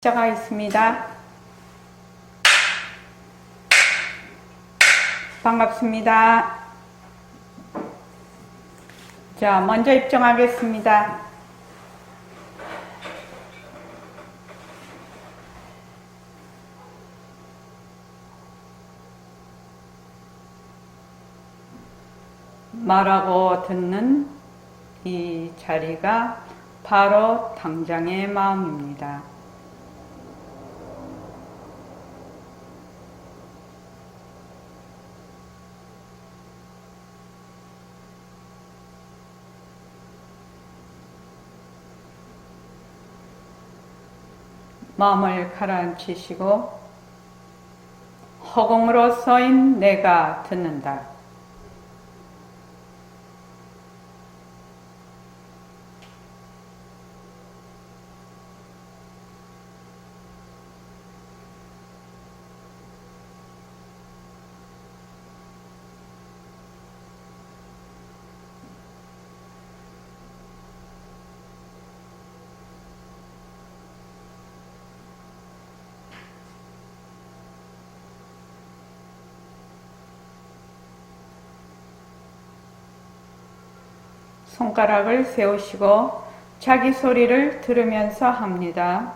자가 있습니다. 반갑습니다. 자, 먼저 입장하겠습니다. 말하고 듣는 이 자리가 바로 당장의 마음입니다. 마음을 가라앉히시고 허공으로 서인 내가 듣는다. 손가락을 세우시고 자기 소리를 들으면서 합니다.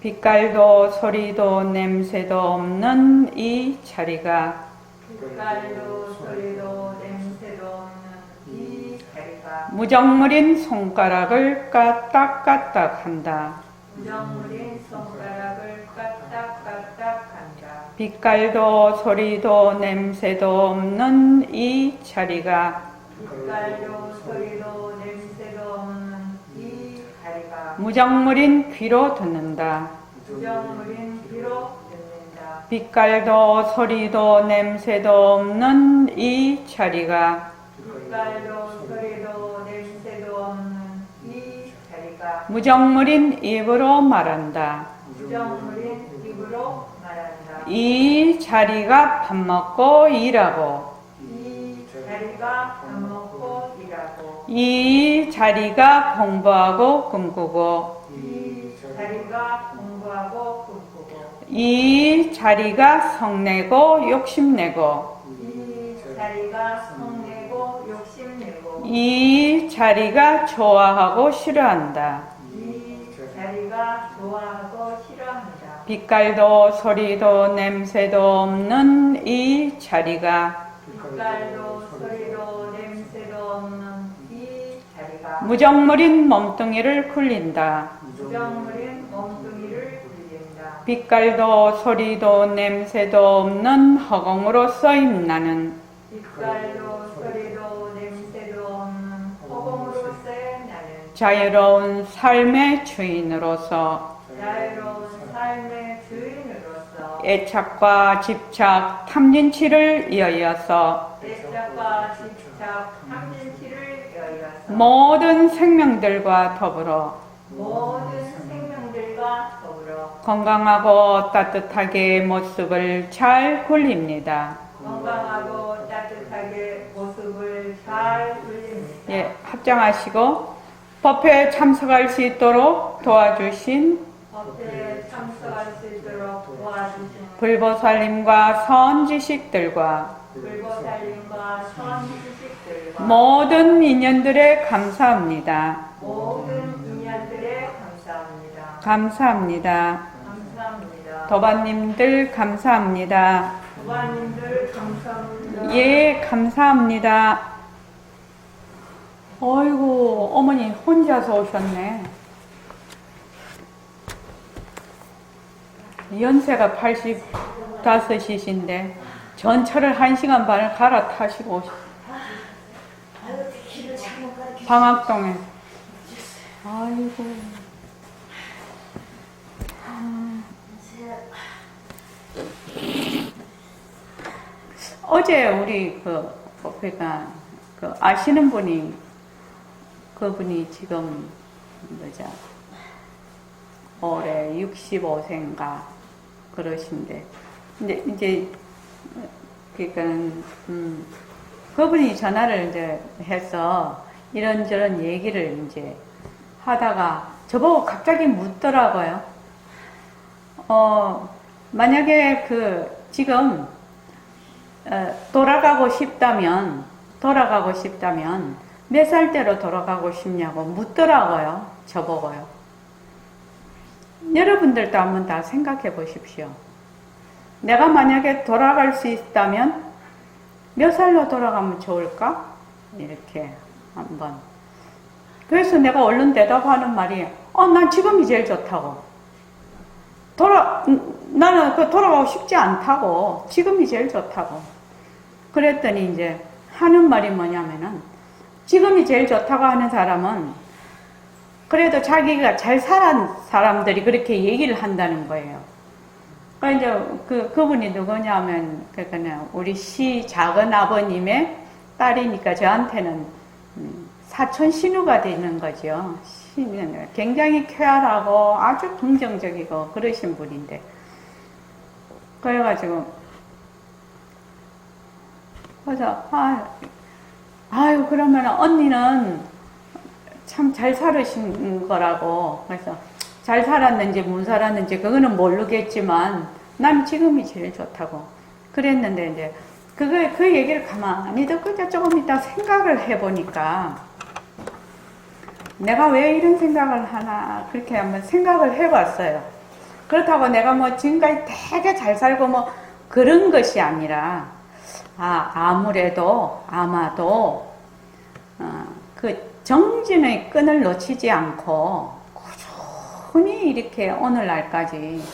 빛깔도 소리도 냄새도 없는 이 자리가 빛깔도 소리도 냄새도 없는 이 자리가 무정물인 손가락을 까딱까딱 한다. 무정물인 손가락을 까딱까딱 한다. 빛깔도 소리도 냄새도 없는 이 자리가 빛깔도 소리도 냄새도 없는 이 자리가 무정물인 귀로 듣는다. 무정물인 귀로 듣는다. 빛깔도 소리도 냄새도 없는 이 자리가 빛깔도 소리도 냄새도 없는 이 자리가 무정물인 입으로 말한다. 무정물인 입으로 말한다. 이 자리가 밥 먹고 일하고 이 자리가 밥 먹고 일하고 이 자리가 공부하고 꿈꾸고 이 자리가 공부하고 꿈꾸고 이 자리가 성내고 욕심내고 이 자리가 성내고 욕심내고 이 자리가 좋아하고 싫어한다. 이 자리가 좋아하고 싫어한다. 빛깔도 소리도 냄새도 없는 이 자리가 빛깔도 소리도 냄새도 없는 이 자리가 무정물인 몸뚱이를 굴린다. 무정물인 몸뚱이를 굴린다. 빛깔도 소리도 냄새도 없는 허공으로 써인 나는 빛깔도 소리도 냄새도 없는 허공으로서의 나는 자유로운 삶의 주인으로서 자유로운 삶의 주인으로서 애착과 집착, 탐진치를 이어서 애착과 집착, 탐진치를 여여서 모든 생명들과 더불어 모든 생명들과 더불어 건강하고 따뜻하게 모습을 잘 굴립니다. 건강하고 따뜻하게 모습을 잘 굴립니다. 예, 합장하시고 법회에 참석할 수 있도록 도와주신 법회에 참석할 수 있도록 도와주신 불보살님과 선지식들과 불보살님과 선지식들과 모든 인연들에 감사합니다. 모든 인연들에 감사합니다. 감사합니다. 감사합니다. 도반님들 감사합니다. 도반님들 감사합니다. 예, 감사합니다. 어이구, 어머니 혼자서 오셨네. 연세가 85이신데 전철을 1시간 반을 갈아타시고 오셨어요. 방학동에. 아이고. 어제 우리 그러니까 아시는 분이 그분이 지금 뭐죠? 올해 65세인가 그러신데 이제 그러니까 그분이 전화를 이제 해서 이런저런 얘기를 이제 하다가 저보고 갑자기 묻더라고요. 만약에 지금, 돌아가고 싶다면, 몇 살대로 돌아가고 싶냐고 묻더라고요. 저보고요. 여러분들도 한번 다 생각해 보십시오. 내가 만약에 돌아갈 수 있다면 몇 살로 돌아가면 좋을까? 이렇게 한번. 그래서 내가 얼른 대답하는 말이, 난 지금이 제일 좋다고. 나는 돌아가고 싶지 않다고. 지금이 제일 좋다고. 그랬더니 이제 하는 말이 뭐냐면은, 지금이 제일 좋다고 하는 사람은 그래도 자기가 잘 살은 사람들이 그렇게 얘기를 한다는 거예요. 그러니까 이제 그분이 누구냐면, 그러니까 우리 작은 아버님의 딸이니까 저한테는 사촌 신우가 되는 거죠. 굉장히 쾌활하고 아주 긍정적이고 그러신 분인데. 그래가지고, 그래서, 아유, 그러면 언니는 참 잘 살으신 거라고. 그래서 잘 살았는지 못 살았는지 그거는 모르겠지만 난 지금이 제일 좋다고 그랬는데, 이제 그 얘기를 가만히 듣고 이제 조금 이따 생각을 해보니까, 내가 왜 이런 생각을 하나 그렇게 한번 생각을 해봤어요. 그렇다고 내가 뭐 지금까지 되게 잘 살고 뭐 그런 것이 아니라, 아무래도 아마도 그 정진의 끈을 놓치지 않고 꾸준히 이렇게 오늘날까지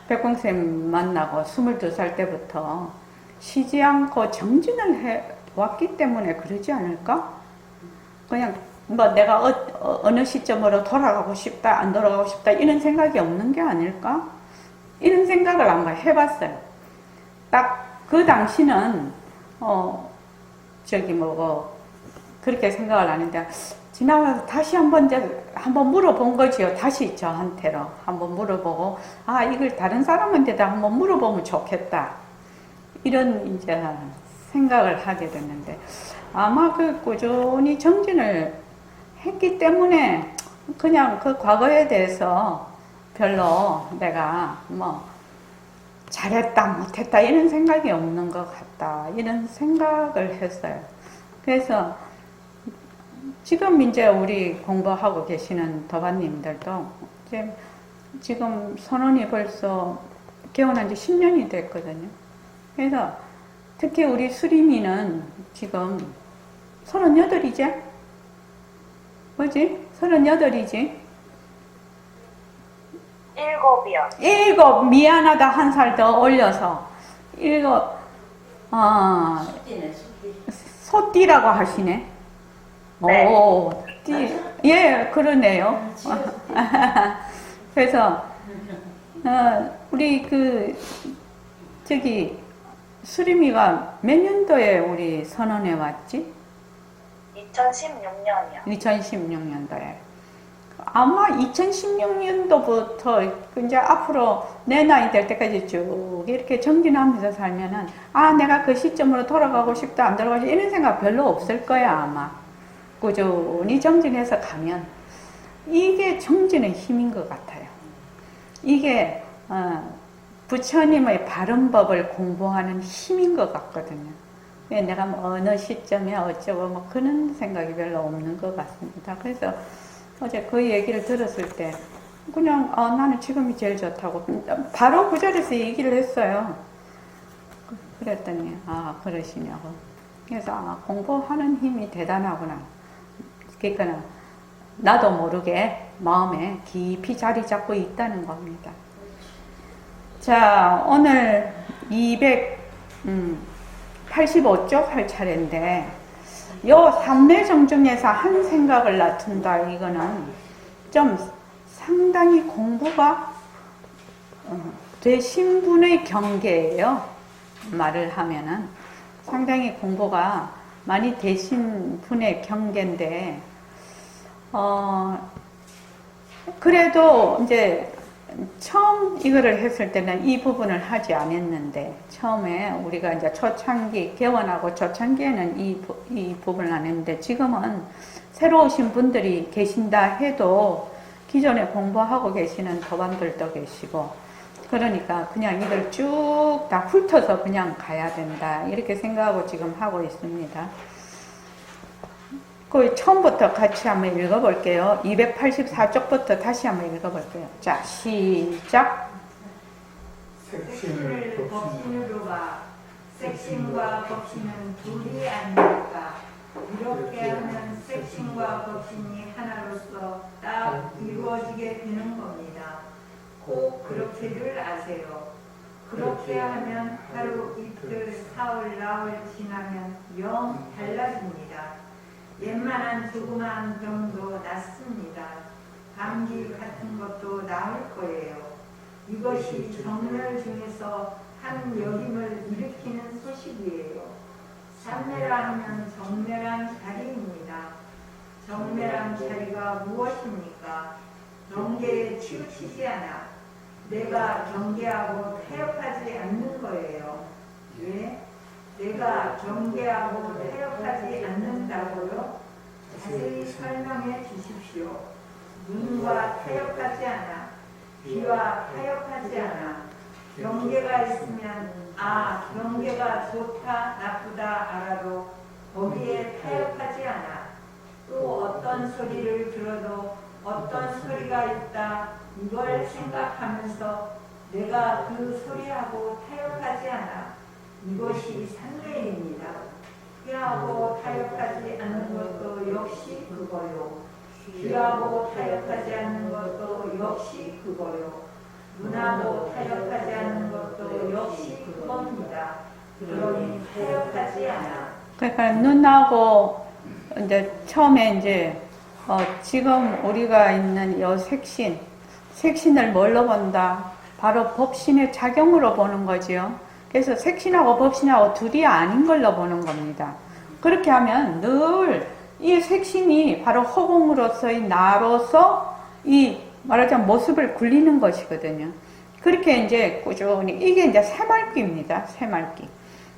백공쌤 만나고 22살 때부터 쉬지 않고 정진을 해왔기 때문에 그러지 않을까? 그냥 뭐 내가 어느 시점으로 돌아가고 싶다, 안 돌아가고 싶다 이런 생각이 없는 게 아닐까? 이런 생각을 한번 해봤어요. 딱 그 당시는 그렇게 생각을 안 했는데, 지나가서 다시 한번 물어본 거지요. 다시 저한테로 한번 물어보고, 이걸 다른 사람한테도 한번 물어보면 좋겠다. 이런 이제 생각을 하게 됐는데, 아마 꾸준히 정진을 했기 때문에 그냥 그 과거에 대해서 별로 내가 잘했다 못했다 이런 생각이 없는 것 같다 이런 생각을 했어요. 그래서 지금 이제 우리 공부하고 계시는 도반님들도 지금 선원이 벌써 개원한 지 10년이 됐거든요. 그래서 특히 우리 수림이는 지금 38이지? 뭐지? 38이지? 7, 미안하다. 한 살 더 올려서 7. 소띠라고 하시네. 네. 오, 예, 그러네요. 그래서 우리 수림이가 몇 년도에 우리 선언해 왔지? 2016년이요. 2016년도에. 아마 2016년도부터 이제 앞으로 내 나이 될 때까지 쭉 이렇게 정진하면서 살면은, 내가 그 시점으로 돌아가고 싶다, 안 돌아가고 싶다, 이런 생각 별로 없을 거야, 아마. 꾸준히 정진해서 가면. 이게 정진의 힘인 것 같아요. 이게, 부처님의 바른법을 공부하는 힘인 것 같거든요. 내가 어느 시점에 어쩌고 그런 생각이 별로 없는 것 같습니다. 그래서 어제 그 얘기를 들었을 때 그냥 나는 지금이 제일 좋다고 바로 그 자리에서 얘기를 했어요. 그랬더니 그러시냐고. 그래서 공부하는 힘이 대단하구나. 그러니까 나도 모르게 마음에 깊이 자리 잡고 있다는 겁니다. 자, 오늘 285쪽 할 차례인데, 요 삼매정 중에서 한 생각을 낳는다, 이거는 좀 상당히 공부가 되신 분의 경계예요. 말을 하면은 상당히 공부가 많이 되신 분의 경계인데, 그래도 이제 처음 이거를 했을 때는 이 부분을 하지 않았는데, 처음에 우리가 이제 초창기, 개원하고 초창기에는 이 부분을 안 했는데, 지금은 새로 오신 분들이 계신다 해도 기존에 공부하고 계시는 도반들도 계시고, 그러니까 그냥 이걸 쭉 다 훑어서 그냥 가야 된다. 이렇게 생각하고 지금 하고 있습니다. 그 처음부터 같이 한번 읽어볼게요. 284쪽부터 다시 한번 읽어볼게요. 자, 시작. 색신을 법신으로 봐. 색신과 법신은 둘이 아니니까. 이렇게 하면 색신과 법신이 하나로서 딱 이루어지게 되는 겁니다. 꼭 그렇게를 아세요. 그렇게 하면 하루, 이틀, 사흘, 나흘 지나면 영 달라집니다. 웬만한 조그만 병도 낫습니다. 감기 같은 것도 나을 거예요. 이것이 정멸 중에서 한 여김을 일으키는 소식이에요. 삼매라 하면 정멸한 자리입니다. 정멸한 자리가 무엇입니까? 경계에 치우치지 않아. 내가 경계하고 타협하지 않는 거예요. 예? 내가 경계하고 타협하지 않는다고요? 자세히 설명해 주십시오. 눈과 타협하지 않아. 귀와 타협하지 않아. 경계가 있으면 경계가 좋다 나쁘다 알아도 거기에 타협하지 않아. 또 어떤 소리를 들어도 어떤 소리가 있다 이걸 생각하면서 내가 그 소리하고 타협하지 않아. 이것이 산매입니다. 귀하고 타협하지 않는 것도 역시 그거요. 귀하고 타협하지 않는 것도 역시 그거요. 눈하고 타협하지 않는 것도 역시 그겁니다. 그러니 타협하지 않아. 그러니까 눈하고 이제 처음에 이제 지금 우리가 있는 이 색신을 뭘로 본다? 바로 법신의 작용으로 보는 거지요. 그래서 색신하고 법신하고 둘이 아닌 걸로 보는 겁니다. 그렇게 하면 늘 이 색신이 바로 허공으로서의 나로서 이 말하자면 모습을 굴리는 것이거든요. 그렇게 이제 꾸준히 이게 이제 새말기입니다. 새말기.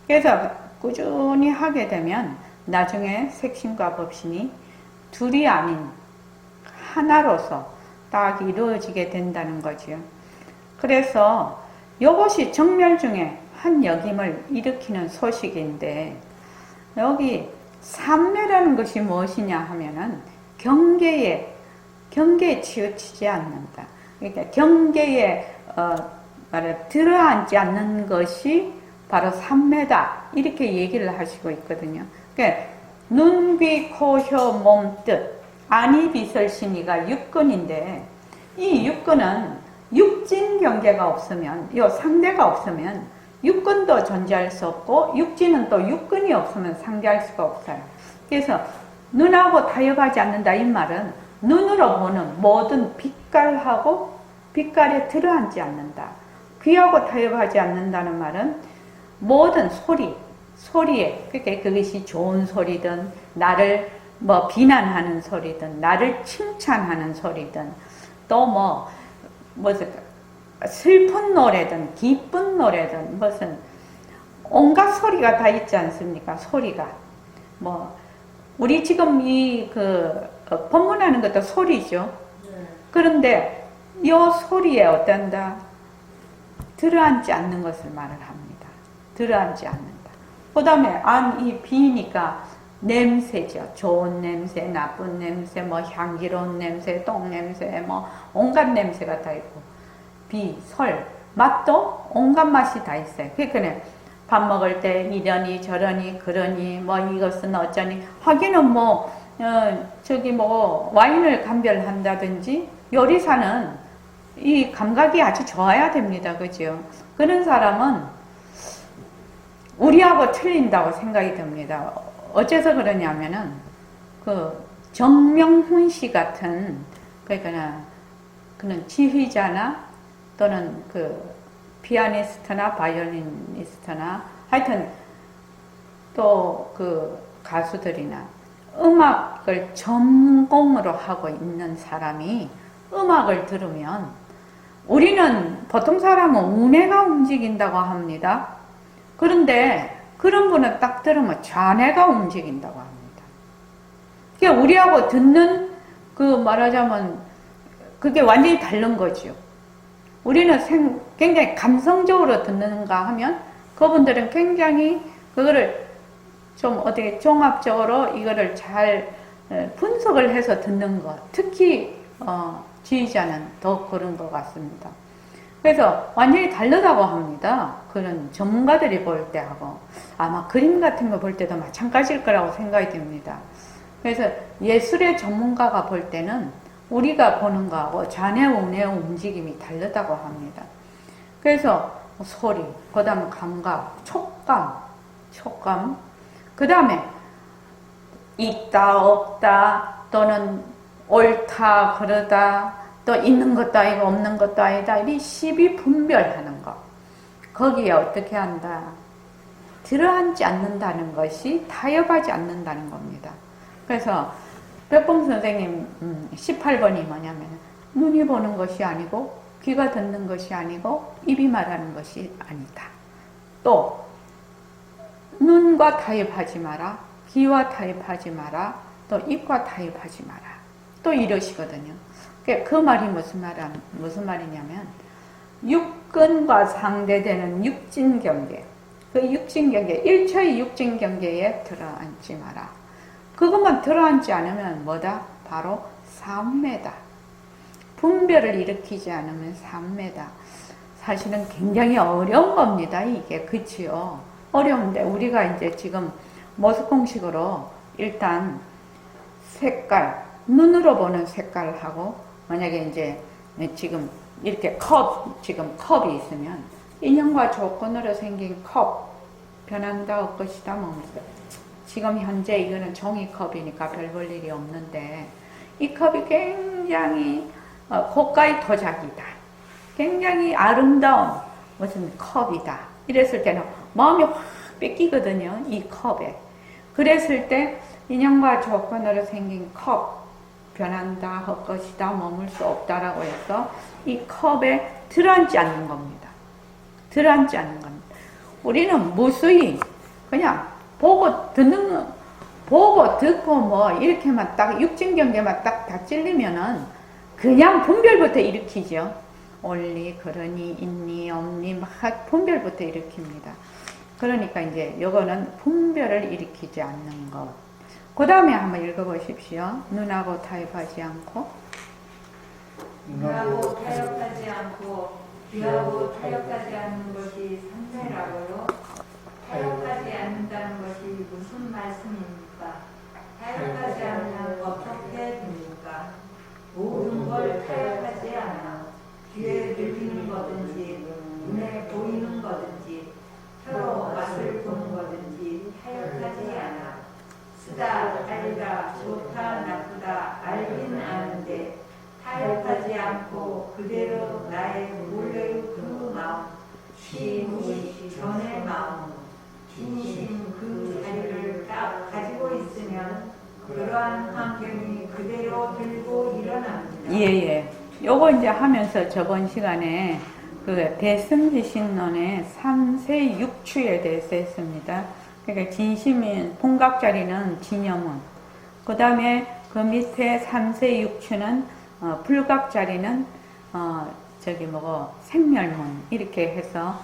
그래서 꾸준히 하게 되면 나중에 색신과 법신이 둘이 아닌 하나로서 딱 이루어지게 된다는 거지요. 그래서 이것이 정멸 중에 한 역임을 일으키는 소식인데 여기 삼매라는 것이 무엇이냐 하면은 경계에 치우치지 않는다. 그러니까 경계에 들어앉지 않는 것이 바로 삼매다. 이렇게 얘기를 하시고 있거든요. 그러니까 눈, 귀, 코, 혀, 몸, 뜻, 안이, 비설, 신이가 육근인데 이 육근은 육진 경계가 없으면, 이 상대가 없으면 육근도 존재할 수 없고 육진은 또 육근이 없으면 상대할 수가 없어요. 그래서 눈하고 타협하지 않는다 이 말은 눈으로 보는 모든 빛깔에 들어앉지 않는다. 귀하고 타협하지 않는다는 말은 모든 소리에 그러니까 그것이 좋은 소리든 나를 비난하는 소리든 나를 칭찬하는 소리든 또 무슨 슬픈 노래든 기쁜 노래든 무슨 온갖 소리가 다 있지 않습니까? 소리가 우리 지금 법문하는 것도 소리죠. 그런데 이 소리에 어떤다? 들어앉지 않는 것을 말을 합니다. 들어앉지 않는다. 그 다음에 이 비니까 냄새죠. 좋은 냄새, 나쁜 냄새, 향기로운 냄새, 똥 냄새, 온갖 냄새가 다 있고. 설, 맛도 온갖 맛이 다 있어요. 그러니까 밥 먹을 때 이러니 저러니 그러니 이것은 어쩌니 하기는 와인을 감별한다든지 요리사는 이 감각이 아주 좋아야 됩니다. 그죠? 그런 사람은 우리하고 틀린다고 생각이 듭니다. 어째서 그러냐면은 정명훈 씨 같은 그러니까 그는 지휘자나 또는 피아니스트나 바이올리니스트나 하여튼 또 가수들이나 음악을 전공으로 하고 있는 사람이 음악을 들으면 우리는 보통 사람은 우뇌가 움직인다고 합니다. 그런데 그런 분은 딱 들으면 좌뇌가 움직인다고 합니다. 그러니까 우리하고 듣는 말하자면 그게 완전히 다른 거죠. 우리는 굉장히 감성적으로 듣는가 하면 그분들은 굉장히 그거를 좀 어떻게 종합적으로 이거를 잘 분석을 해서 듣는 것. 특히 지휘자는 더 그런 것 같습니다. 그래서 완전히 다르다고 합니다. 그런 전문가들이 볼 때하고 아마 그림 같은 거 볼 때도 마찬가지일 거라고 생각이 듭니다. 그래서 예술의 전문가가 볼 때는 우리가 보는 거하고 좌뇌우뇌 움직임이 다르다고 합니다. 그래서 소리, 그 다음에 감각, 촉감, 그 다음에 있다, 없다, 또는 옳다, 그러다, 또 있는 것도 아니고 없는 것도 아니다. 이 시비 분별하는 것. 거기에 어떻게 한다? 들어앉지 않는다는 것이 타협하지 않는다는 겁니다. 그래서 백봉 선생님 18번이 뭐냐면 눈이 보는 것이 아니고 귀가 듣는 것이 아니고 입이 말하는 것이 아니다. 또 눈과 타협하지 마라. 귀와 타협하지 마라. 또 입과 타협하지 마라. 또 이러시거든요. 그 말이 무슨 말이냐면 육근과 상대되는 육진경계. 그 육진경계, 1초의 육진경계에 들어앉지 마라. 그것만 들어앉지 않으면 뭐다? 바로 삼매다. 분별을 일으키지 않으면 삼매다. 사실은 굉장히 어려운 겁니다. 이게 그치요? 어려운데 우리가 이제 지금 모습공식으로 일단 색깔, 눈으로 보는 색깔하고 만약에 이제 지금 이렇게 지금 컵이 있으면 인형과 조건으로 생긴 컵, 변한다, 없것이다, 멈춰. 지금 현재 이거는 종이컵이니까 별 볼 일이 없는데 이 컵이 굉장히 고가의 도자기다. 굉장히 아름다운 무슨 컵이다. 이랬을 때는 마음이 확 뺏기거든요. 이 컵에. 그랬을 때 인형과 조건으로 생긴 컵, 변한다, 헛것이다, 머물 수 없다라고 해서 이 컵에 들어앉지 않는 겁니다. 들어앉지 않는 겁니다. 우리는 무수히 그냥 보고 듣고 뭐 이렇게만 딱 육진경계만 딱 다 찔리면은 그냥 분별부터 일으키죠. 옳니, 그러니, 있니, 없니 막 분별부터 일으킵니다. 그러니까 이제 요거는 분별을 일으키지 않는 것. 그 다음에 한번 읽어보십시오. 눈하고 타협하지 않고 눈하고 타협하지 않고 귀하고 타협하지 않는 것이 삼매라고요. 타협하지 않는다는 것이 무슨 말씀입니까? 타협하지 않으면 어떻게 됩니까? 모든 걸 타협하지 않아 귀에 들리는 거든지 눈에 보이는 거든지 혀로 맛을 보는 거든지 타협하지 않아 쓰다, 알다, 좋다, 나쁘다 알긴 아는데 타협하지 않고 그대로 나의 원래의 그 마음 쉬무시 전의 마음 진심 그 자리를 딱 가지고 있으면 그러한 환경이 그대로 들고 일어납니다. 예. 요거 이제 하면서 저번 시간에 그 대승지신론의 3세 6추에 대해서 했습니다. 그러니까 진심인 풍각자리는 진여문, 그 다음에 그 밑에 3세 6추는 불각자리는 생멸문 이렇게 해서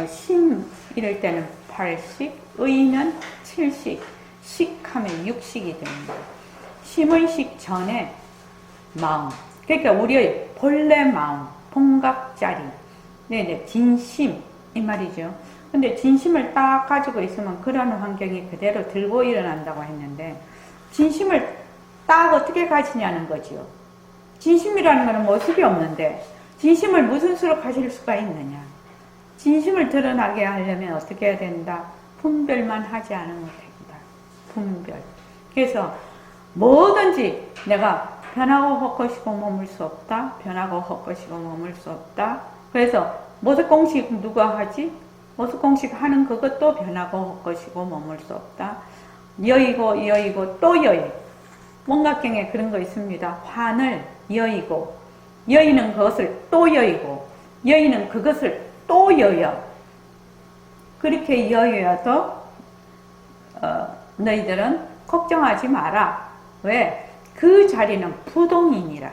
심 이럴 때는 8식, 의는 7식, 식하면 6식이 됩니다. 심의 식 전에 마음, 그러니까 우리의 본래 마음, 풍각자리, 네네, 진심 이 말이죠. 근데 진심을 딱 가지고 있으면 그런 환경이 그대로 들고 일어난다고 했는데 진심을 딱 어떻게 가지냐는 거지요. 진심이라는 것은 모습이 없는데 진심을 무슨 수로 가질 수가 있느냐. 진심을 드러나게 하려면 어떻게 해야 된다? 분별만 하지 않으면 됩니다. 분별. 그래서 뭐든지 내가 변하고 헛것이고 머물 수 없다. 변하고 헛것이고 머물 수 없다. 그래서 모습공식 누가 하지? 모습공식 하는 그것도 변하고 헛것이고 머물 수 없다. 여의고 또 여의. 원각경에 그런 거 있습니다. 환을 여의고 여의는 그것을 또 여의고 여의는 그것을 또 여여. 그렇게 여여도 너희들은 걱정하지 마라. 왜? 그 자리는 부동이니라.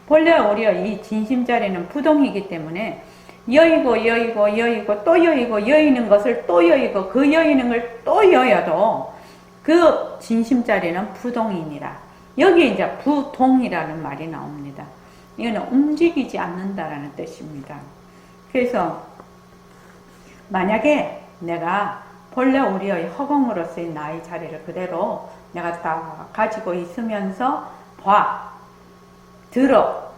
본래 우리의 이 진심자리는 부동이기 때문에 여의고 여의고 여의고 또 여의고 여의는 것을 또 여의고 그 여의는 걸 또 여여도 그 진심자리는 부동이니라. 여기에 이제 부동이라는 말이 나옵니다. 이거는 움직이지 않는다라는 뜻입니다. 그래서 만약에 내가 본래 우리의 허공으로서의 나의 자리를 그대로 내가 다 가지고 있으면서 봐, 들어,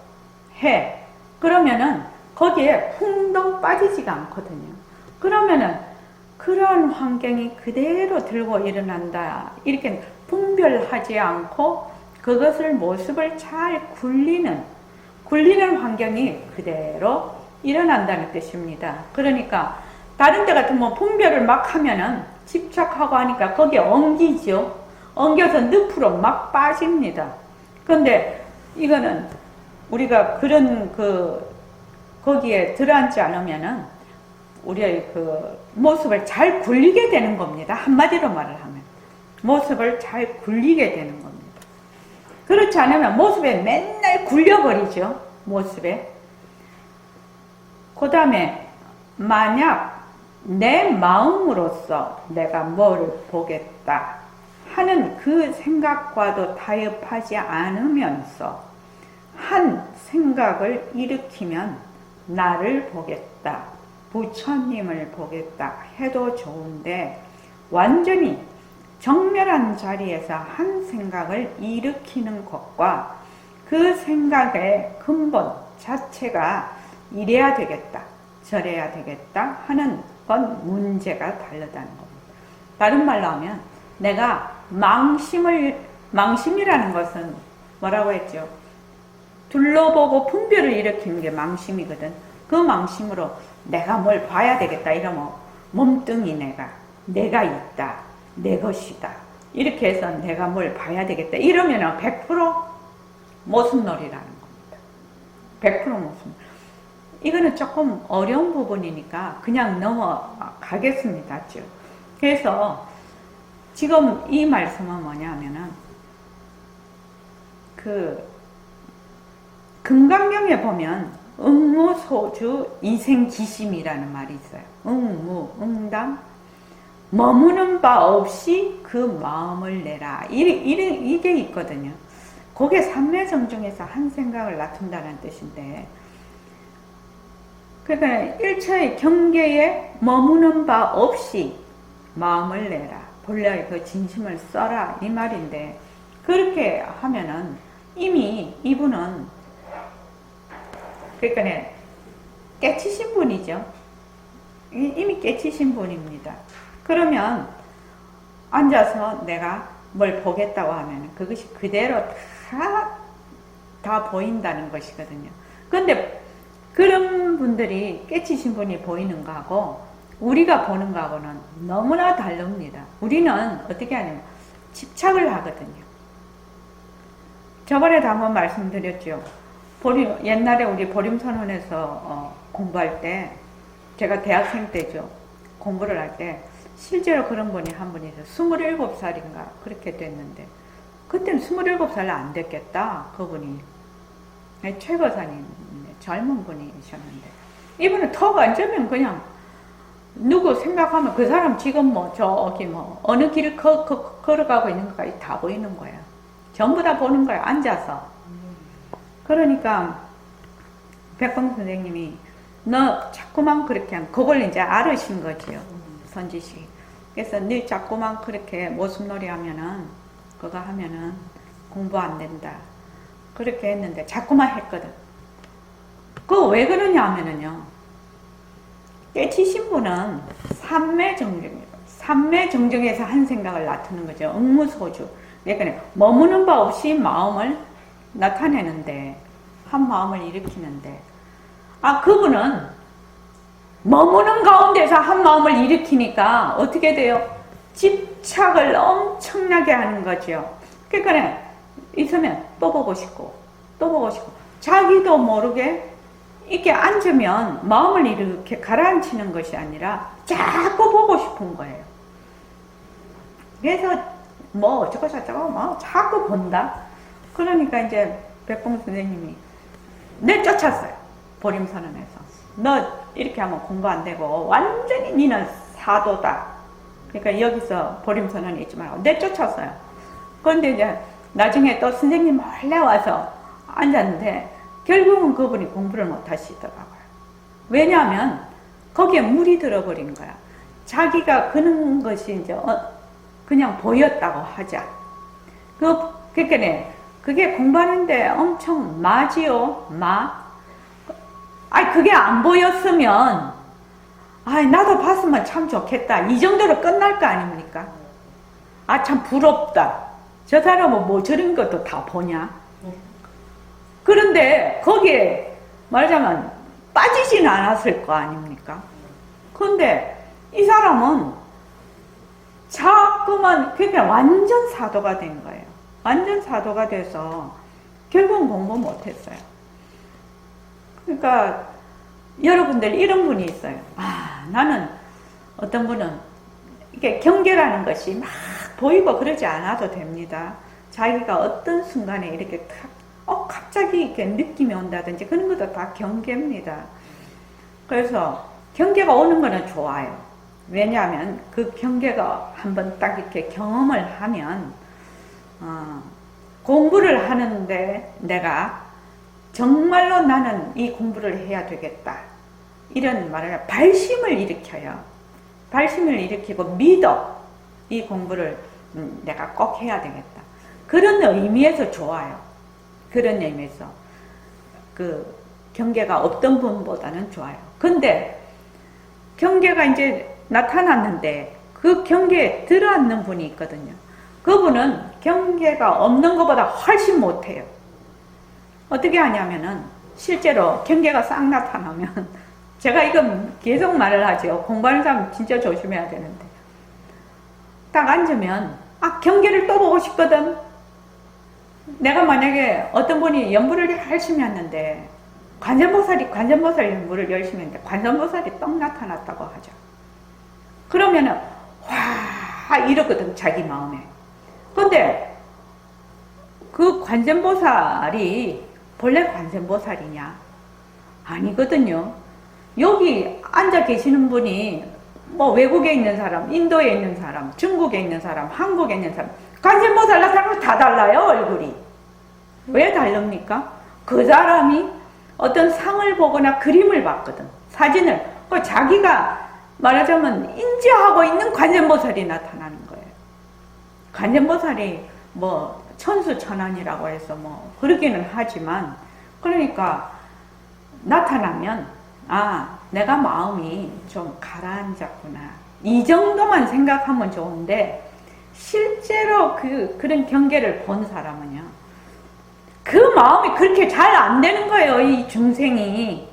해. 그러면은 거기에 풍덩 빠지지가 않거든요. 그러면은 그런 환경이 그대로 들고 일어난다. 이렇게 분별하지 않고 그것을 모습을 잘 굴리는 환경이 그대로 일어난다는 뜻입니다. 그러니까 다른 데 같은 뭐 분별을 막 하면은 집착하고 하니까 거기에 엉기죠. 엉겨서 늪으로 막 빠집니다. 그런데 이거는 우리가 그런 거기에 들어앉지 않으면은 우리의 그 모습을 잘 굴리게 되는 겁니다. 한마디로 말을 하면 모습을 잘 굴리게 되는 겁니다. 그렇지 않으면 모습에 맨날 굴려버리죠. 모습에. 그 다음에 만약 내 마음으로서 내가 뭘 보겠다 하는 그 생각과도 타협하지 않으면서 한 생각을 일으키면 나를 보겠다, 부처님을 보겠다 해도 좋은데 완전히 정멸한 자리에서 한 생각을 일으키는 것과 그 생각의 근본 자체가 이래야 되겠다, 저래야 되겠다 하는 건 문제가 다르다는 겁니다. 다른 말로 하면 내가 망심이라는 것은 뭐라고 했죠? 둘러보고 분별을 일으키는 게 망심이거든. 그 망심으로 내가 뭘 봐야 되겠다 이러면 몸뚱이 내가 있다, 내 것이다 이렇게 해서 내가 뭘 봐야 되겠다 이러면 100% 모순놀이라는 겁니다. 100% 모순. 이거는 조금 어려운 부분이니까 그냥 넘어가겠습니다. 그래서 지금 이 말씀은 뭐냐면은 금강경에 보면 응무소주 이생기심이라는 말이 있어요. 응무, 응담, 머무는 바 없이 그 마음을 내라. 이게 있거든요. 그게 삼매정중에서 한 생각을 낳는다는 뜻인데, 그러니까 일처의 경계에 머무는 바 없이 마음을 내라. 본래 그 진심을 써라. 이 말인데, 그렇게 하면은 이미 이분은, 그러니까 깨치신 분이죠. 이미 깨치신 분입니다. 그러면 앉아서 내가 뭘 보겠다고 하면 그것이 그대로 다 보인다는 것이거든요. 그런데 그런 분들이 깨치신 분이 보이는 거하고 우리가 보는 거하고는 너무나 다릅니다. 우리는 어떻게 하냐면 집착을 하거든요. 저번에도 한번 말씀드렸죠. 옛날에 우리 보림선언에서 공부할 때, 제가 대학생 때죠. 공부를 할 때 실제로 그런 분이 한 분이 있어요. 27살인가 그렇게 됐는데 그때는 27살 안 됐겠다. 그분이 최거사님 젊은 분이셨는데 이분은 턱 앉으면 그냥 누구 생각하면 그 사람 지금 저기 어느 길을 걸어가고 있는 것까지 다 보이는 거예요. 전부 다 보는 거예요. 앉아서. 그러니까 백범 선생님이 너 자꾸만 그렇게 하면 그걸 이제 알으신 거지요. 선지식이. 그래서 너 자꾸만 그렇게 모습놀이 하면은 그거 하면은 공부 안 된다. 그렇게 했는데 자꾸만 했거든. 그거 왜 그러냐 하면은요. 깨치신 분은 삼매정중에서 한 생각을 나타내는 거죠. 응무소주. 그러니까 머무는 바 없이 마음을 나타내는데, 한 마음을 일으키는데, 그분은 머무는 가운데서 한 마음을 일으키니까 어떻게 돼요? 집착을 엄청나게 하는 거죠. 그러니까 있으면 또 보고 싶고, 또 보고 싶고, 자기도 모르게 이렇게 앉으면 마음을 이렇게 가라앉히는 것이 아니라 자꾸 보고 싶은 거예요. 그래서 어쩌고 저쩌고 자꾸 본다. 그러니까 이제 백봉 선생님이 내쫓았어요. 보림선언에서. 너 이렇게 하면 공부 안 되고 완전히 니는 사도다. 그러니까 여기서 보림선언이 있지 말고 내쫓았어요. 그런데 이제 나중에 또 선생님 몰래 와서 앉았는데 결국은 그분이 공부를 못 하시더라고요. 왜냐하면 거기에 물이 들어버린 거야. 자기가 그런 것이 이제 그냥 보였다고 하자. 그러니까 그게 공부하는데 엄청 마지요, 마. 아니 그게 안 보였으면, 아이 나도 봤으면 참 좋겠다. 이 정도로 끝날 거 아닙니까? 아 참 부럽다. 저 사람은 뭐 저런 것도 다 보냐? 그런데 거기에 말하자면 빠지지는 않았을 거 아닙니까? 그런데 이 사람은 자꾸만 그냥 완전 사도가 된 거예요. 완전 사도가 돼서 결국은 공부 못했어요. 그러니까 여러분들 이런 분이 있어요. 아 나는 어떤 분은 이게 경계라는 것이 막 보이고 그러지 않아도 됩니다. 자기가 어떤 순간에 이렇게 갑자기 이렇게 느낌이 온다든지 그런 것도 다 경계입니다. 그래서 경계가 오는 거는 좋아요. 왜냐하면 그 경계가 한번 딱 이렇게 경험을 하면 공부를 하는데 내가 정말로 나는 이 공부를 해야 되겠다. 이런 말을 발심을 일으켜요. 발심을 일으키고 믿어. 이 공부를 내가 꼭 해야 되겠다. 그런 의미에서 좋아요. 그런 의미에서 그 경계가 없던 분보다는 좋아요. 근데 경계가 이제 나타났는데 그 경계에 들어앉는 분이 있거든요. 그분은 경계가 없는 것보다 훨씬 못해요. 어떻게 하냐면은 실제로 경계가 싹 나타나면 제가 이건 계속 말을 하죠. 공부하는 사람 진짜 조심해야 되는데 딱 앉으면 경계를 또 보고 싶거든. 내가 만약에 어떤 분이 연부를 열심히 했는데 관세음보살이 연부를 열심히 했는데 관세음보살이 떡 나타났다고 하죠. 그러면은 와 이러거든 자기 마음에. 근데 그 관세음보살이 본래 관세음보살이냐? 아니거든요. 여기 앉아 계시는 분이 뭐 외국에 있는 사람, 인도에 있는 사람, 중국에 있는 사람, 한국에 있는 사람 관세음보살 나타나면 다 달라요 얼굴이. 왜 다릅니까? 그 사람이 어떤 상을 보거나 그림을 봤거든. 사진을. 자기가 말하자면 인지하고 있는 관세음보살이 나타나는 거예요. 관세음보살이 뭐 천수천안이라고 해서 뭐 그러기는 하지만 그러니까 나타나면 내가 마음이 좀 가라앉았구나. 이 정도만 생각하면 좋은데 실제로 그런 경계를 본 사람은요. 그 마음이 그렇게 잘 안 되는 거예요. 이 중생이.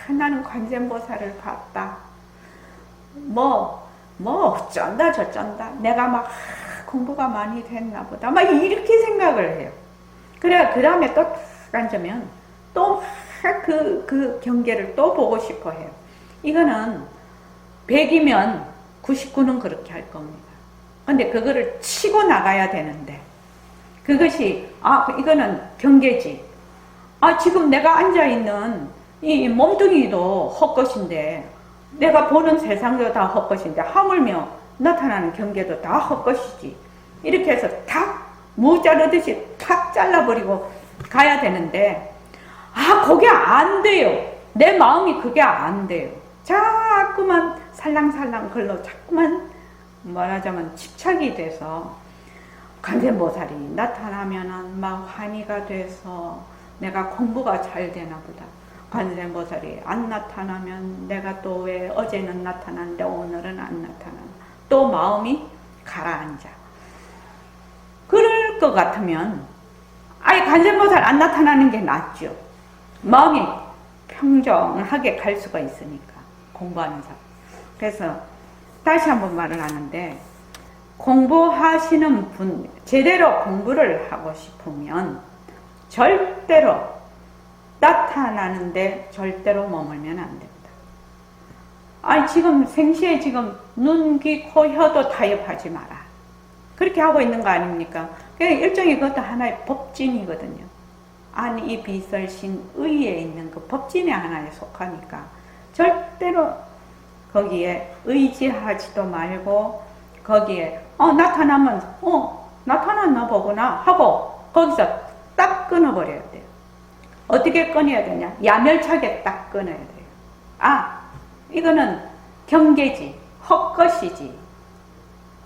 나는 관세음보살을 봤다. 어쩐다 저쩐다. 내가 막 공부가 많이 됐나 보다. 막 이렇게 생각을 해요. 그래 그 다음에 또 앉으면 또 그 경계를 또 보고 싶어 해요. 이거는 100이면 99는 그렇게 할 겁니다. 근데 그거를 치고 나가야 되는데 그것이 이거는 경계지. 지금 내가 앉아있는 이 몸뚱이도 헛것인데 내가 보는 세상도 다 헛것인데 하물며 나타나는 경계도 다 헛것이지. 이렇게 해서 탁 무 자르듯이 탁 잘라버리고 가야 되는데 그게 안 돼요. 내 마음이 그게 안 돼요. 자꾸만 살랑살랑 걸로 자꾸만 말하자면 집착이 돼서 관세음보살이 나타나면은 막 환희가 돼서 내가 공부가 잘 되나 보다. 관세음보살이 안 나타나면 내가 또 왜 어제는 나타났는데 오늘은 안 나타나. 또 마음이 가라앉아. 그럴 것 같으면 관세음보살 안 나타나는 게 낫죠. 마음이 평정하게 갈 수가 있으니까 공부하는 사람. 그래서 다시 한번 말을 하는데 공부하시는 분, 제대로 공부를 하고 싶으면 절대로 나타나는데 절대로 머물면 안 됩니다. 지금 생시에 지금 눈, 귀, 코, 혀도 타협하지 마라. 그렇게 하고 있는 거 아닙니까? 일종의 그것도 하나의 법진이거든요. 안이 비설신 의에 있는 그 법진의 하나에 속하니까 절대로 거기에 의지하지도 말고 거기에 나타나면 나타났나 보구나 하고 거기서 딱 끊어버려야 돼요. 어떻게 끊어야 되냐? 야멸차게 딱 끊어야 돼요. 이거는 경계지, 헛것이지.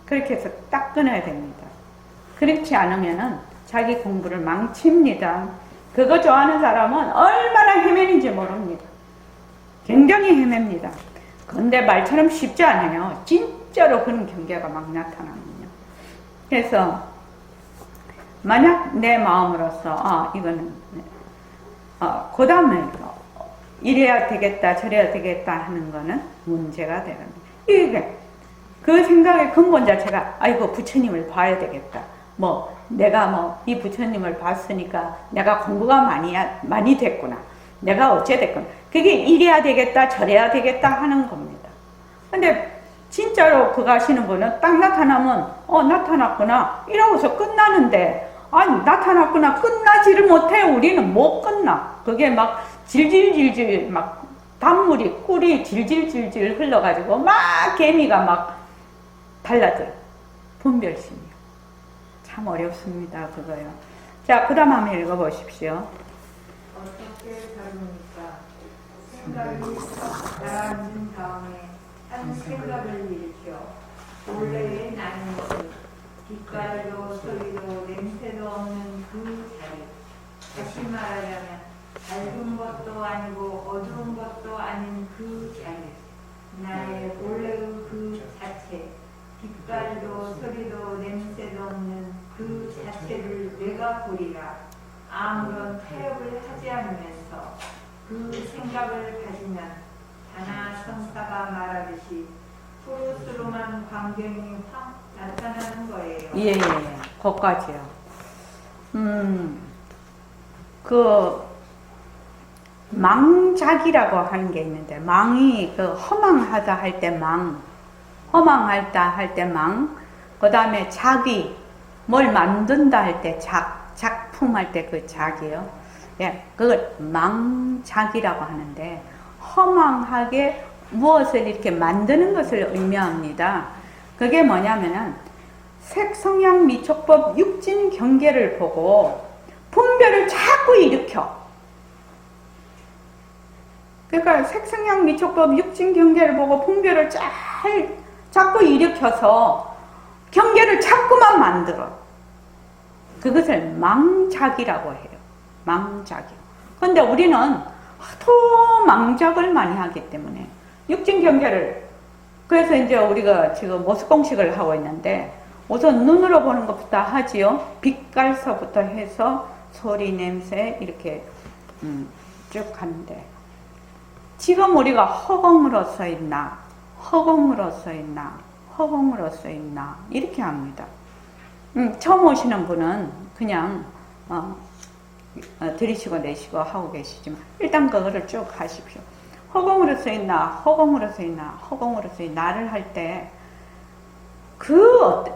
그렇게 해서 딱 끊어야 됩니다. 그렇지 않으면은 자기 공부를 망칩니다. 그거 좋아하는 사람은 얼마나 헤매는지 모릅니다. 굉장히 헤맵니다. 근데 말처럼 쉽지 않아요. 진짜로 그런 경계가 막 나타나면요. 그래서 만약 내 마음으로서 이거는 그 다음에 이래야 되겠다 저래야 되겠다 하는 거는 문제가 되는 거예요. 이게 그 생각의 근본 자체가 아이고 부처님을 봐야 되겠다. 내가 이 부처님을 봤으니까 내가 공부가 많이 됐구나. 내가 어째 됐구나. 그게 이래야 되겠다 저래야 되겠다 하는 겁니다. 근데 진짜로 그거 하시는 분은 딱 나타나면 나타났구나 이러고서 끝나는데 나타났구나 끝나지를 못해. 우리는 못 끝나. 그게 막 질질질질 막 단물이 꿀이 질질질질 흘러가지고 막 개미가 막 달라들어. 분별심이요. 참 어렵습니다 그거요. 자, 그 다음 한번 읽어보십시오. 어떻게 다루니까 생각이 나앉은 다음에 한 생각을 일으켜 본래의 나는 빛깔도 소리도 냄새도 없는 그 자리. 다시 말하자면 밝은 것도 아니고 어두운 것도 아닌 그 자리. 나의 본래의 그 자체. 빛깔도 소리도 냄새도 없는 그 자체를 내가 보리라. 아무런 타협을 하지 않으면서 그 생각을 가지면 다나 성사가 말하듯이 푸르스름한 광경이 확 나타나는 거예요. 예, 거기까지요. 그 망작이라고 하는 게 있는데 망이 그 허망하다 할 때 허망하다 할 때 그 다음에 작이 뭘 만든다 할 때 작품 할 때 그 작이요. 예, 그걸 망작이라고 하는데 허망하게 무엇을 이렇게 만드는 것을 의미합니다. 그게 뭐냐면은 색성향 미촉법 육진 경계를 보고 분별을 자꾸 일으켜. 그러니까 색성향 미촉법 육진 경계를 보고 분별을 자꾸 일으켜서 경계를 자꾸만 만들어. 그것을 망작이라고 해요. 망작이. 근데 우리는 하도 망작을 많이 하기 때문에 육진 경계를, 그래서 이제 우리가 지금 모습공식을 하고 있는데 우선 눈으로 보는 것부터 하지요. 빛깔서부터 해서 소리, 냄새 이렇게 쭉 가는데 지금 우리가 허공으로서 있나 허공으로서 있나 허공으로서 있나 이렇게 합니다. 처음 오시는 분은 그냥 들이쉬고 내쉬고 하고 계시지만 일단 그거를 쭉 하십시오. 허공으로서 있나 허공으로서 있나 허공으로서 있나를 할 때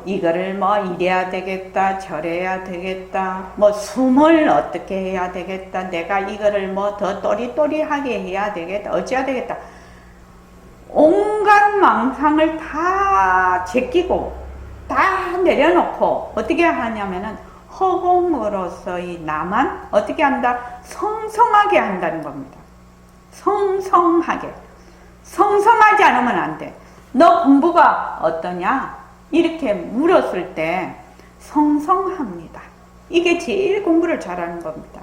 이거를 이래야 되겠다 저래야 되겠다 숨을 어떻게 해야 되겠다 내가 이거를 더 또리또리하게 해야 되겠다 어찌해야 되겠다 온갖 망상을 다 제끼고 다 내려놓고 어떻게 하냐면은 허공으로서의 나만 어떻게 한다? 성성하게 한다는 겁니다. 성성하게. 성성하지 않으면 안 돼. 너 공부가 어떠냐? 이렇게 물었을 때 성성합니다. 이게 제일 공부를 잘하는 겁니다.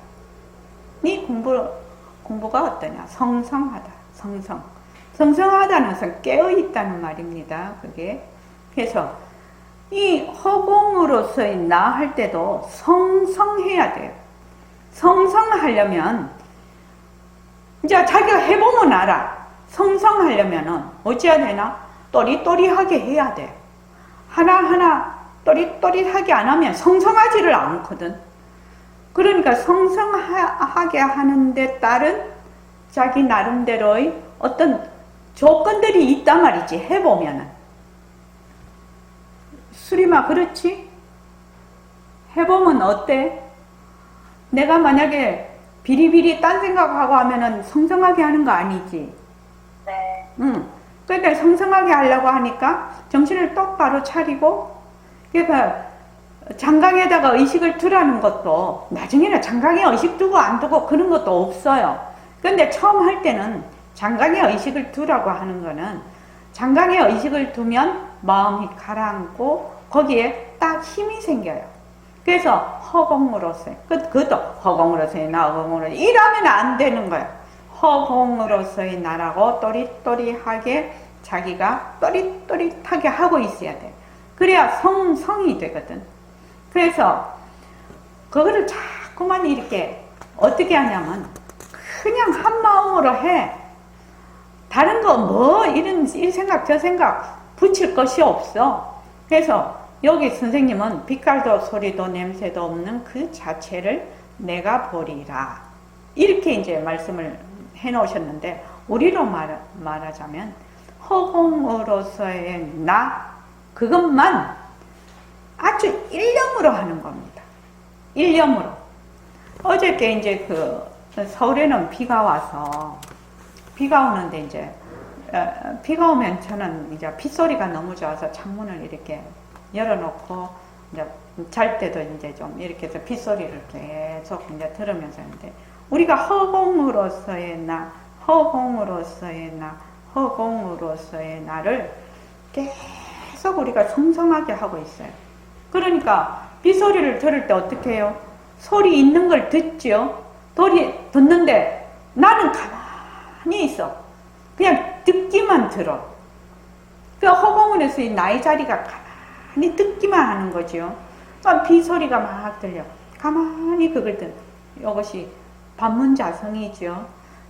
네 공부가 어떠냐? 성성하다. 성성. 성성하다는 것은 깨어있다는 말입니다. 그게. 그래서 이 허공으로서의 나 할 때도 성성해야 돼요. 성성하려면 이제 자기가 해보면 알아. 성성하려면은 어찌해야 되나? 또리또리하게 해야 돼. 하나하나 또리또리하게 안 하면 성성하지를 않거든. 그러니까 성성하게 하는 데 따른 자기 나름대로의 어떤 조건들이 있단 말이지. 해보면은. 수리마 그렇지? 해보면 어때? 내가 만약에 비리비리 딴 생각하고 하면은 성성하게 하는 거 아니지. 네. 그러니까 성성하게 하려고 하니까 정신을 똑바로 차리고, 그러니까 장강에다가 의식을 두라는 것도 나중에는 장강에 의식 두고 안 두고 그런 것도 없어요. 근데 처음 할 때는 장강에 의식을 두라고 하는 거는 장강에 의식을 두면 마음이 가라앉고 거기에 딱 힘이 생겨요. 그래서 허공으로서, 그것도 허공으로서의 나, 허공으로서 이러면 안 되는 거예요. 허공으로서의 나라고 또릿또릿하게 자기가 또릿또릿하게 하고 있어야 돼. 그래야 성이 되거든. 그래서 그거를 자꾸만 이렇게 어떻게 하냐면 그냥 한 마음으로 해. 다른 거 뭐 이런 이 생각 저 생각 붙일 것이 없어. 그래서 여기 선생님은 빛깔도 소리도 냄새도 없는 그 자체를 내가 보리라. 이렇게 이제 말씀을 해 놓으셨는데 우리로 말하자면 허공으로서의 나 그것만 아주 일념으로 하는 겁니다. 일념으로. 어저께 이제 서울에는 비가 와서 비가 오는데 이제 비가 오면 저는 이제 빗소리가 너무 좋아서 창문을 이렇게 열어놓고 이제 잘 때도 이제 좀 이렇게 해서 빗소리를 계속 이제 들으면서 하는데 우리가 허공으로서의 나, 허공으로서의 나, 허공으로서의 나를 계속 우리가 성성하게 하고 있어요. 그러니까 빗소리를 들을 때 어떻게 해요? 소리 있는 걸 듣죠? 듣는데 나는 가만히 있어. 그냥 듣기만 들어. 그 허공으로서의 나의 자리가 가만히 듣기만 하는 거죠. 그러니까 빗소리가 막 들려. 가만히 그걸 듣는. 이것이 반문자성이죠.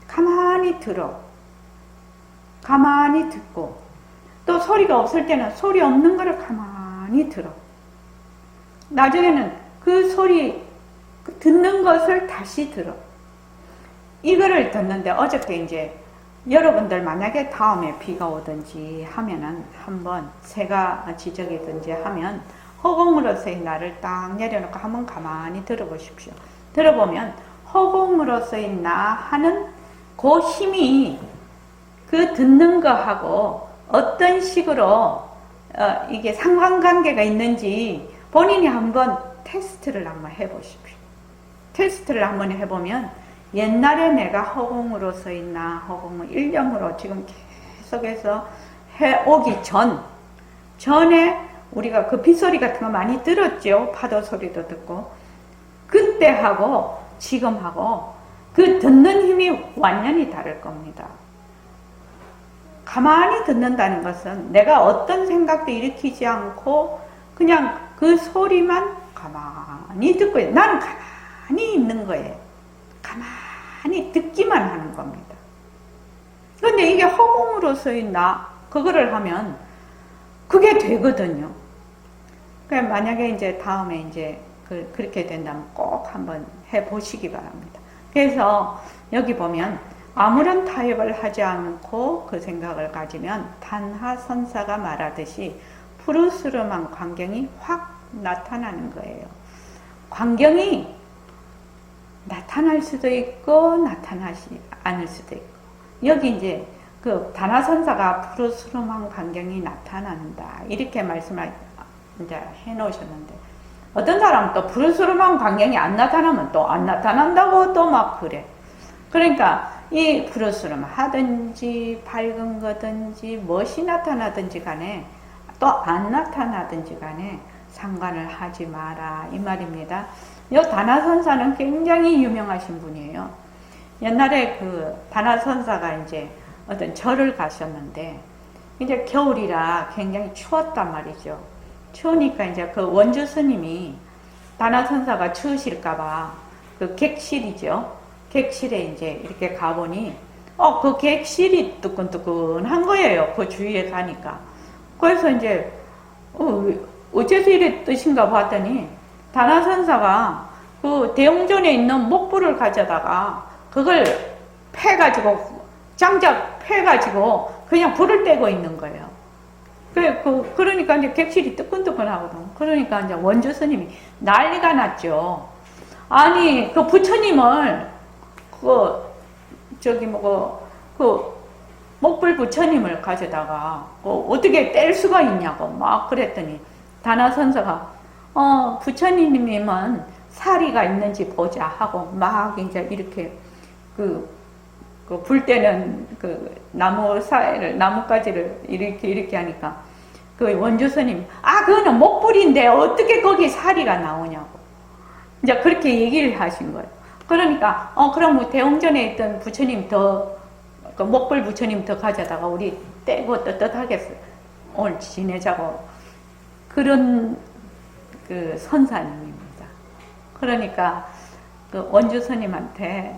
가만히 들어. 가만히 듣고. 또 소리가 없을 때는 소리 없는 거를 가만히 들어. 나중에는 그 소리 듣는 것을 다시 들어. 이거를 듣는데 어저께 이제 여러분들 만약에 다음에 비가 오든지 하면은 한번 새가 지저귀든지 하면 허공으로서의 나를 딱 내려놓고 한번 가만히 들어보십시오. 들어보면 허공으로서의 나 하는 그 힘이 그 듣는 거하고 어떤 식으로 이게 상관관계가 있는지 본인이 한번 테스트를 한번 해보십시오. 테스트를 한번 해보면 옛날에 내가 허공으로서의 나, 허공을 일념으로 지금 계속해서 해오기 전에 우리가 그 빗소리 같은 거 많이 들었죠. 파도 소리도 듣고. 그때하고 지금하고 그 듣는 힘이 완전히 다를 겁니다. 가만히 듣는다는 것은 내가 어떤 생각도 일으키지 않고 그냥 그 소리만 가만히 듣고 나는 가만히 있는 거예요. 가만히 듣기만 하는 겁니다. 그런데 이게 허공으로서의 나 그거를 하면 그게 되거든요. 그러니까 만약에 이제 다음에 이제 그렇게 된다면 꼭 한번 해보시기 바랍니다. 그래서 여기 보면 아무런 타협을 하지 않고 그 생각을 가지면 단하선사가 말하듯이 푸르스름한 광경이 확 나타나는 거예요. 광경이 나타날 수도 있고 나타나지 않을 수도 있고 여기 이제 그 단하선사가 푸르스름한 광경이 나타난다 이렇게 말씀을 이제 해놓으셨는데 어떤 사람은 또 푸르스름한 광경이 안 나타나면 또 안 나타난다고 또 막 그래. 그러니까 이 푸르스름 하든지 밝은 거든지 무엇이 나타나든지 간에 또 안 나타나든지 간에 상관을 하지 마라 이 말입니다. 이 단하선사는 굉장히 유명하신 분이에요. 옛날에 그 단하선사가 이제 어떤 절을 가셨는데 이제 겨울이라 굉장히 추웠단 말이죠. 추우니까 이제 그 원주 스님이 단하선사가 추우실까봐 그 객실이죠. 객실에 이제 이렇게 가보니 그 객실이 뜨끈뜨끈한 거예요. 그 주위에 가니까. 그래서 이제 어째서 이래 뜻인가 봤더니 단하선사가 그 대웅전에 있는 목불을 가져다가 그걸 패가지고 장작 패가지고 그냥 불을 떼고 있는 거예요. 그러니까 이제 객실이 뜨끈뜨끈하거든. 그러니까 이제 원주 스님이 난리가 났죠. 아니 그 부처님을 목불 부처님을 가져다가 어떻게 뗄 수가 있냐고 막 그랬더니 다나선사가 부처님은 사리가 있는지 보자 하고 막 이제 이렇게 불 때는 나뭇가지를 이렇게 하니까 원주스님, 그거는 목불인데 어떻게 거기 사리가 나오냐고. 이제 그렇게 얘기를 하신 거예요. 그러니까, 그럼 뭐 대웅전에 있던 부처님 목불 부처님 더 가져다가 우리 떼고 떳떳하게 오늘 지내자고. 그런 선사님입니다. 그러니까 원주스님한테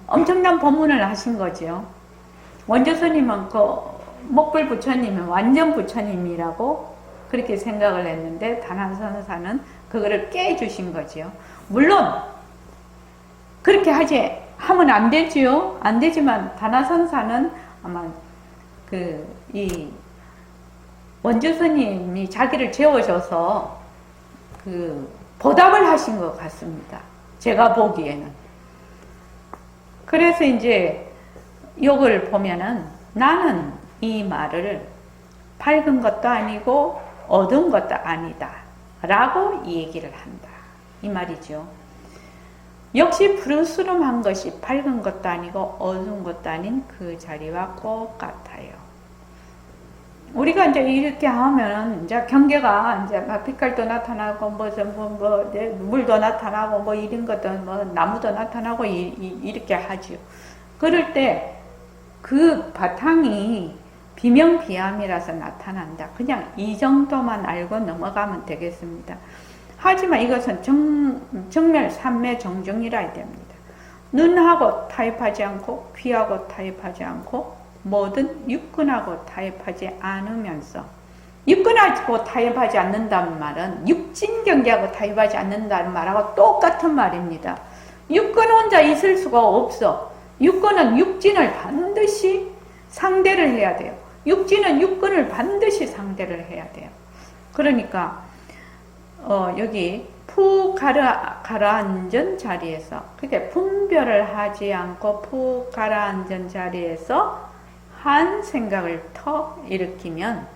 엄청난 법문을 하신 거죠. 원주스님은 목불 부처님은 완전 부처님이라고 그렇게 생각을 했는데 다나선사는 그거를 깨주신 거지요. 물론 그렇게 하면 안 되지요. 안 되지만 다나선사는 아마 이 원주스님이 자기를 재워줘서 보답을 하신 것 같습니다. 제가 보기에는. 그래서 이제 욕을 보면은 나는 이 말을 밝은 것도 아니고 어두운 것도 아니다 라고 얘기를 한다 이 말이죠. 역시 푸르스름한 것이 밝은 것도 아니고 어두운 것도 아닌 그 자리와 똑같아요. 우리가 이제 이렇게 하면 이제 경계가 이제 빛깔도 나타나고 물도 나타나고 이런 것도 나무도 나타나고 이렇게 하죠. 그럴 때 그 바탕이 비명비암이라서 나타난다. 그냥 이 정도만 알고 넘어가면 되겠습니다. 하지만 이것은 정멸 삼매 정중이라 됩니다. 눈하고 타협하지 않고 귀하고 타협하지 않고 모든 육근하고 타협하지 않으면서 육근하고 타협하지 않는다는 말은 육진경계하고 타협하지 않는다는 말하고 똑같은 말입니다. 육근 혼자 있을 수가 없어. 육근은 육진을 반드시 상대를 해야 돼요. 육진은 육근을 반드시 상대를 해야 돼요. 그러니까 여기 푹 가라앉은 자리에서 그게 분별을 하지 않고 푹 가라앉은 자리에서 한 생각을 턱 일으키면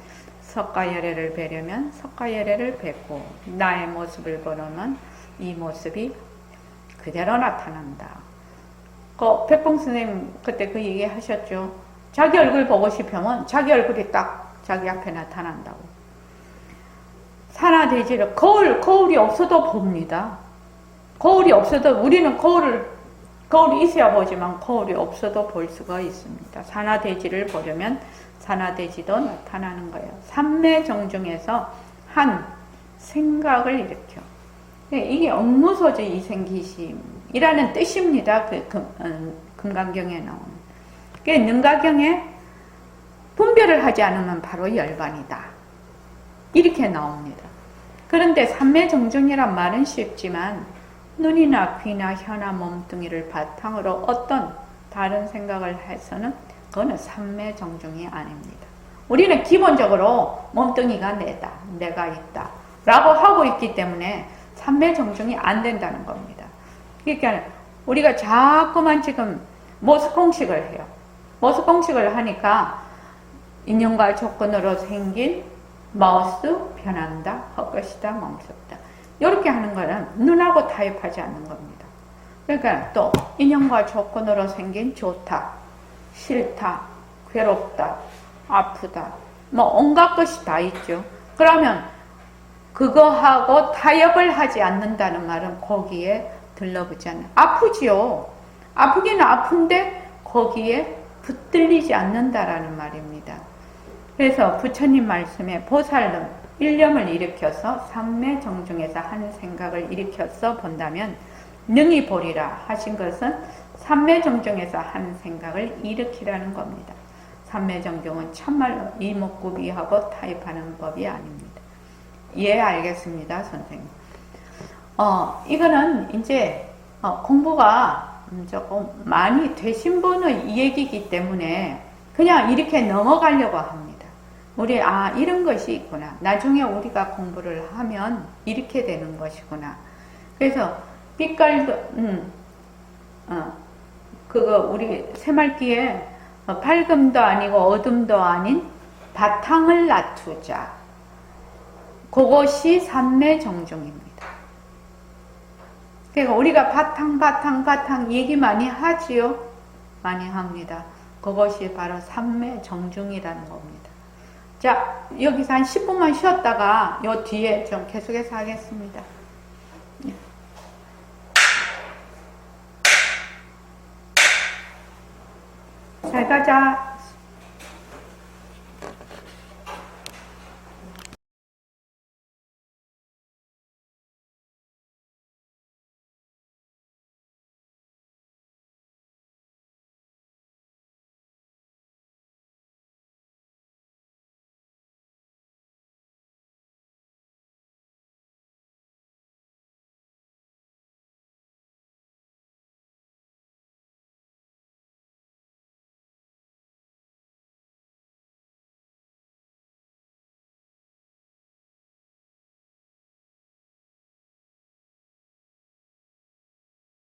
석가열애를 뵈려면 석가열애를 뵙고 나의 모습을 보려면 이 모습이 그대로 나타난다. 백봉 선생님 그때 그 얘기 하셨죠. 자기 얼굴 보고 싶으면 자기 얼굴이 딱 자기 앞에 나타난다고. 산하대지를 거울이 없어도 봅니다. 거울이 없어도 우리는 거울이 있어야 보지만 거울이 없어도 볼 수가 있습니다. 산하대지를 보려면 산하대지도 나타나는 거예요. 삼매정중에서 한 생각을 일으켜. 이게 업무소지 이생기심이라는 뜻입니다. 금강경에 나오는. 능가경에 분별을 하지 않으면 바로 열반이다. 이렇게 나옵니다. 그런데 삼매정중이란 말은 쉽지만 눈이나 귀나 혀나 몸뚱이를 바탕으로 어떤 다른 생각을 해서는 그거는 삼매정중이 아닙니다. 우리는 기본적으로 몸뚱이가 내가 있다 라고 하고 있기 때문에 삼매정중이 안 된다는 겁니다. 그러니까 우리가 자꾸만 지금 모습공식을 해요. 모습공식을 하니까 인연과 조건으로 생긴 마우스 변한다, 헛것이다, 멈췄다. 이렇게 하는 거는 눈하고 타협하지 않는 겁니다. 그러니까 또 인연과 조건으로 생긴 좋다, 싫다, 괴롭다, 아프다, 온갖 것이 다 있죠. 그러면 그거하고 타협을 하지 않는다는 말은 거기에 들러붙지 않는, 아프지요. 아프기는 아픈데 거기에 붙들리지 않는다라는 말입니다. 그래서 부처님 말씀에 보살름, 일념을 일으켜서 삼매정중에서 한 생각을 일으켜서 본다면 능히 보리라 하신 것은 삼매정중에서 한 생각을 일으키라는 겁니다. 삼매정중은 참말로 이목구비하고 타협하는 법이 아닙니다. 예, 알겠습니다, 선생님. 이거는 이제 공부가 조금 많이 되신 분의 얘기이기 때문에 그냥 이렇게 넘어가려고 합니다. 우리 이런 것이 있구나. 나중에 우리가 공부를 하면 이렇게 되는 것이구나. 그래서 빛깔도 그거 우리 새말기에 밝음도 아니고 어둠도 아닌 바탕을 낮추자. 그것이 삼매 정중입니다. 그러니까 우리가 바탕 얘기 많이 하지요? 많이 합니다. 그것이 바로 삼매 정중이라는 겁니다. 자, 여기서 한 10분만 쉬었다가 요 뒤에 좀 계속해서 하겠습니다. 잘 가자.